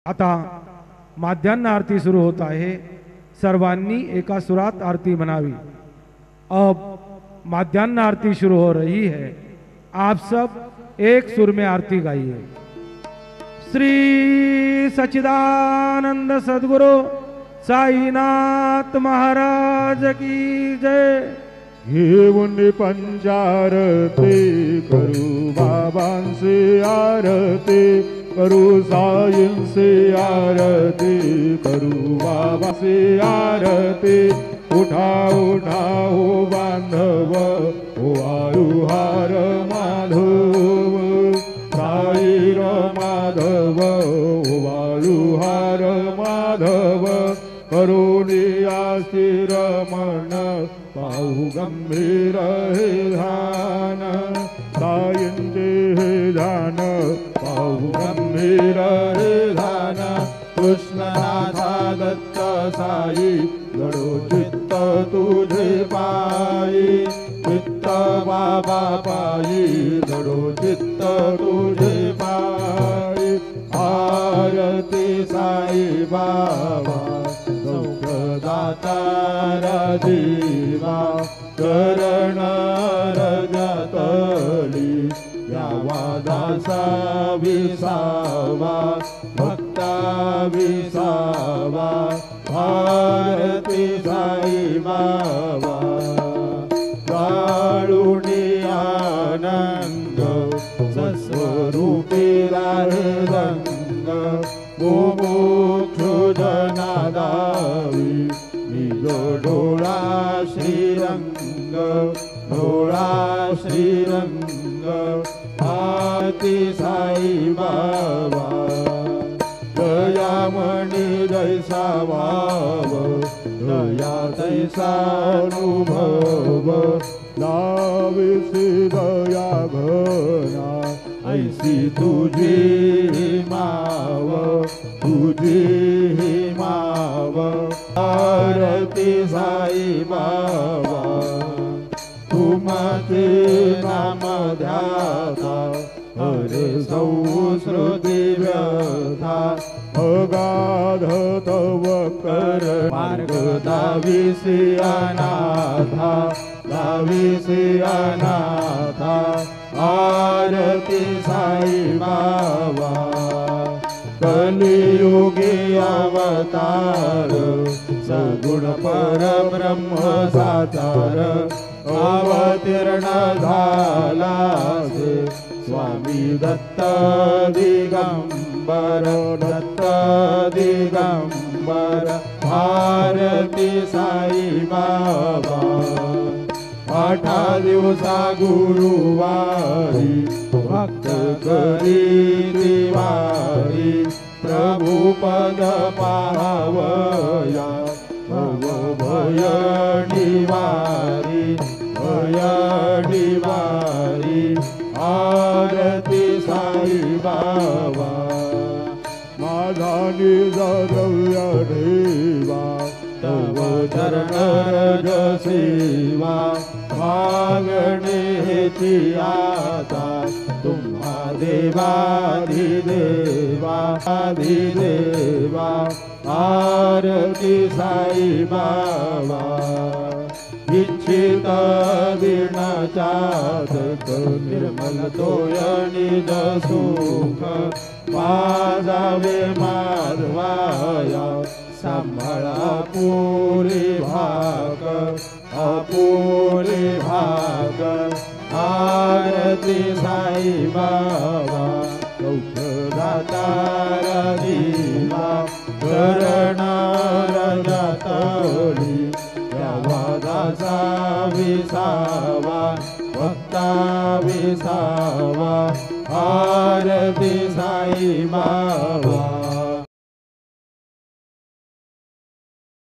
आता माध्यान्ह आरती सुरू होत आहे। सर्वांनी एका सुरात आरती मनावी। अब माध्यान्ह आरती शुरू हो रही है। आप सब एक सुर में आरती गाइए। श्री सच्चिदानंद सद्गुरु साईनाथ महाराज की जय। घेऊन पंचारती करू बाबांची आरती, करू साईंची आरती, करू बाबांची आरती। उठा उठा हो बांधव, हो आळुहार माधव, साईर माधव, हो आळुहार माधव। करुणिया शिरमण पाहू गंभीर हे ध्यान, साईंचे हे ध्यान पाहू गंभीर हे ध्यान। कृष्णनाथा दत्त साई जडो चित्त तुझे पायी, चित्त बाबा पायी जडो चित्त तुझे पायी। आरती साई बाबा दातारा देवा, चरण रजतली यावा दासा विसावा, भक्ता विसावा। आरती साई बाबा काळुनी आनंद, सस्वरूपी रंग, मोक्षो जनादावी निज डोळा श्रीरंग, डोळा श्रीरंग। आरती साई बाबा दयामणी जैसा भाव, दया तैसा अनुभव। लाविसी दया घना ऐसी तुझी माव, तुझी माव। आरती साई बाबा तुमचे नाम ध्याता, हरे संस्कृती व्यथा। अगाध तव कर मार्ग दाविसी अनाथा, दाविसी अनाथा। आरती साई बाबा कलियुगी अवतार, सगुण परब्रह्म साकार। अवतीर्ण झाला से स्वामी दत्त दिगंबर, दत्त दिगंबर। आरती साई बाबा 8 दिवसा गुरुवारी, भक्त करी दिवारी। प्रभु पद पावया, भव भय निवारी, भय निवारी। आरती साई बाबा माझा निज द्रव्य ठेवा, तव चरण रज सेवा। मागणे हेची आता तुम्हा देवाधिदेवा, अधिदेवा। आरती साई बाबा इच्छित दिन चातक, निर्मल तोय निज सुख। पाजावे माधवाया, सांभाळा पुरी भाग, अपुरी भाग। आरती साई बाबा दातारा दिवा, चरण रजतली यावा दासा विसावा, भक्ता विसावा। आरती साई बाबा